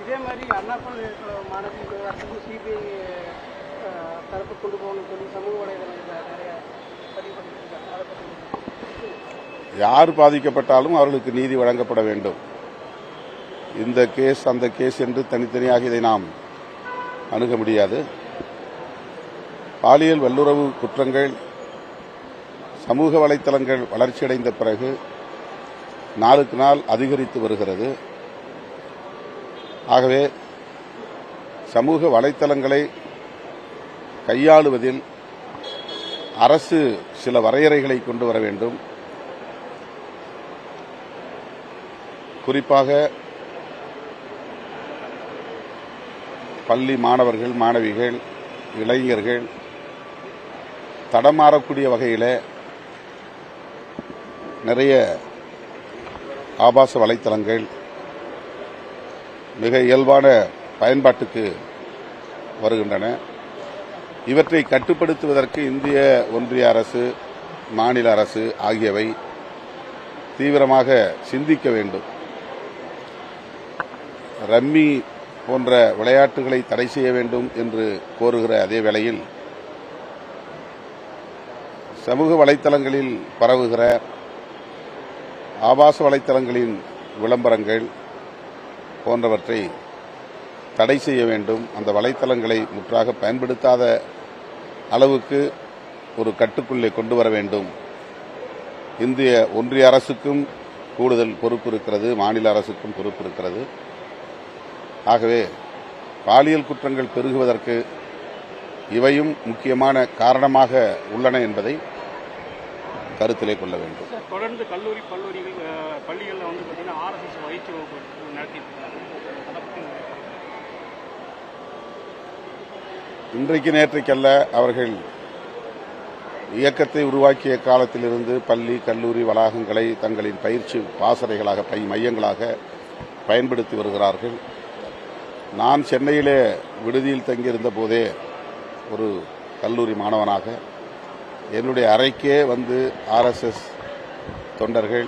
இதே மாதிரி அண்ணா பல்கலை மாணவி விவகாரத்துக்கு சிபிஐ தரப்பு கொண்டு போகணும்னு சொல்லி சமூக வலைதளங்களில் நிறைய பதிவு பண்ணியிருக்காங்க. அதை பற்றி யார் பாதிக்கப்பட்டாலும் அவர்களுக்கு நீதி வழங்கப்பட வேண்டும். இந்த கேஸ் அந்த கேஸ் என்று தனித்தனியாக இதை நாம் அணுக முடியாது. பாலியல் வல்லுறவு குற்றங்கள் சமூக வலைத்தளங்கள் வளர்ச்சியடைந்த பிறகு நாளுக்கு நாள் அதிகரித்து வருகிறது. ஆகவே சமூக வலைத்தளங்களை கையாளுவதில் அரசு சில வரையறைகளை கொண்டு வர வேண்டும். குறிப்பாக பள்ளி மாணவர்கள், மாணவிகள், இளைஞர்கள் தடமாறக்கூடிய வகையில் நிறைய ஆபாச வலைத்தளங்கள் மிக இயல்பான பயன்பாட்டுக்கு வருகின்றன. இவற்றை கட்டுப்படுத்துவதற்கு இந்திய ஒன்றிய அரசு, மாநில அரசு ஆகியவை தீவிரமாக சிந்திக்க வேண்டும். ரம்மி போன்ற விளையாட்டுகளை தடை செய்ய வேண்டும் என்று கோருகிற அதே வேளையில் சமூக வலைத்தளங்களில் பரவுகிற ஆபாச வலைத்தளங்களின் விளம்பரங்கள் போன்றவற்றை தடை செய்ய வேண்டும். அந்த வலைத்தளங்களை முற்றாக பயன்படுத்தாத அளவுக்கு ஒரு கட்டுக்குள்ளே கொண்டு வர வேண்டும். இந்திய ஒன்றிய அரசுக்கும் கூடுதல் பொறுப்பு இருக்கிறது, மாநில அரசுக்கும் பொறுப்பு இருக்கிறது. ஆகவே பாலியல் குற்றங்கள் பெருகுவதற்கு இவையும் முக்கியமான காரணமாக உள்ளன என்பதை கருத்திலே கொள்ள வேண்டும். தொடர்ந்து பள்ளிகளில் வந்து பார்த்தீங்கன்னா ஆர்எஸ்எஸ் பயிற்சி வகுப்பு நடத்தியிருக்காங்க. இன்றைக்கு நேற்றைக்கல்ல, அவர்கள் இயக்கத்தை உருவாக்கிய காலத்திலிருந்து பள்ளி கல்லூரி வளாகங்களை தங்களின் பயிற்சி பாசறைகளாக மையங்களாக பயன்படுத்தி வருகிறார்கள். நான் சென்னையிலே விடுதியில் தங்கியிருந்த போதே ஒரு கல்லூரி மாணவனாக என்னுடைய அறைக்கே வந்து ஆர்எஸ்எஸ் தொண்டர்கள்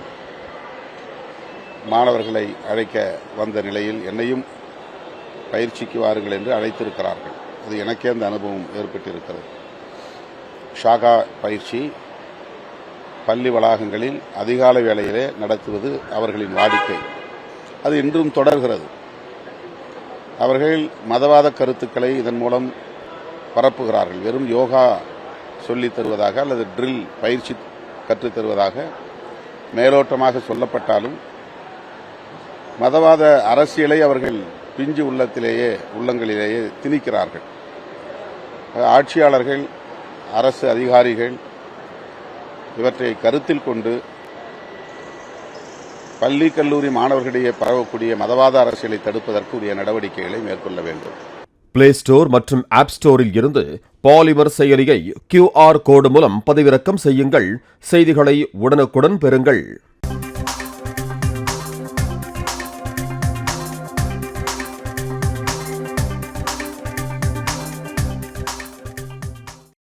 மாணவர்களை அழைக்க வந்த நிலையில் என்னையும் பயிற்சிக்கு வாருங்கள் என்று அழைத்திருக்கிறார்கள். அது எனக்கே அந்த அனுபவம் ஏற்பட்டிருக்கிறது. ஷாகா பயிற்சி பள்ளி வளாகங்களில் அதிகாலை வேளையிலே நடத்துவது அவர்களின் வாடிக்கை. அது இன்றும் தொடர்கிறது. அவர்கள் மதவாத கருத்துக்களை இதன் மூலம் பரப்புகிறார்கள். வெறும் யோகா சொல்லித் தருவதாக அல்லது ட்ரில் பயிற்சி கற்றுத் தருவதாக மேலோட்டமாக சொல்லப்பட்டாலும் மதவாத அரசியலை அவர்கள் பிஞ்சு உள்ளங்களிலேயே திணிக்கிறார்கள். ஆட்சியாளர்கள், அரசு அதிகாரிகள் இவற்றை கருத்தில் கொண்டு பள்ளி கல்லூரி மாணவர்களிடையே பரவக்கூடிய மதவாத அரசியலை தடுப்பதற்கு உரிய நடவடிக்கைகளை மேற்கொள்ள வேண்டும். பிளே ஸ்டோர் மற்றும் ஆப் ஸ்டோரில் இருந்து பாலிமர் செயலியை QR கோடு மூலம் பதிவிறக்கம் செய்யுங்கள். செய்திகளை உடனுக்குடன் பெறுங்கள்.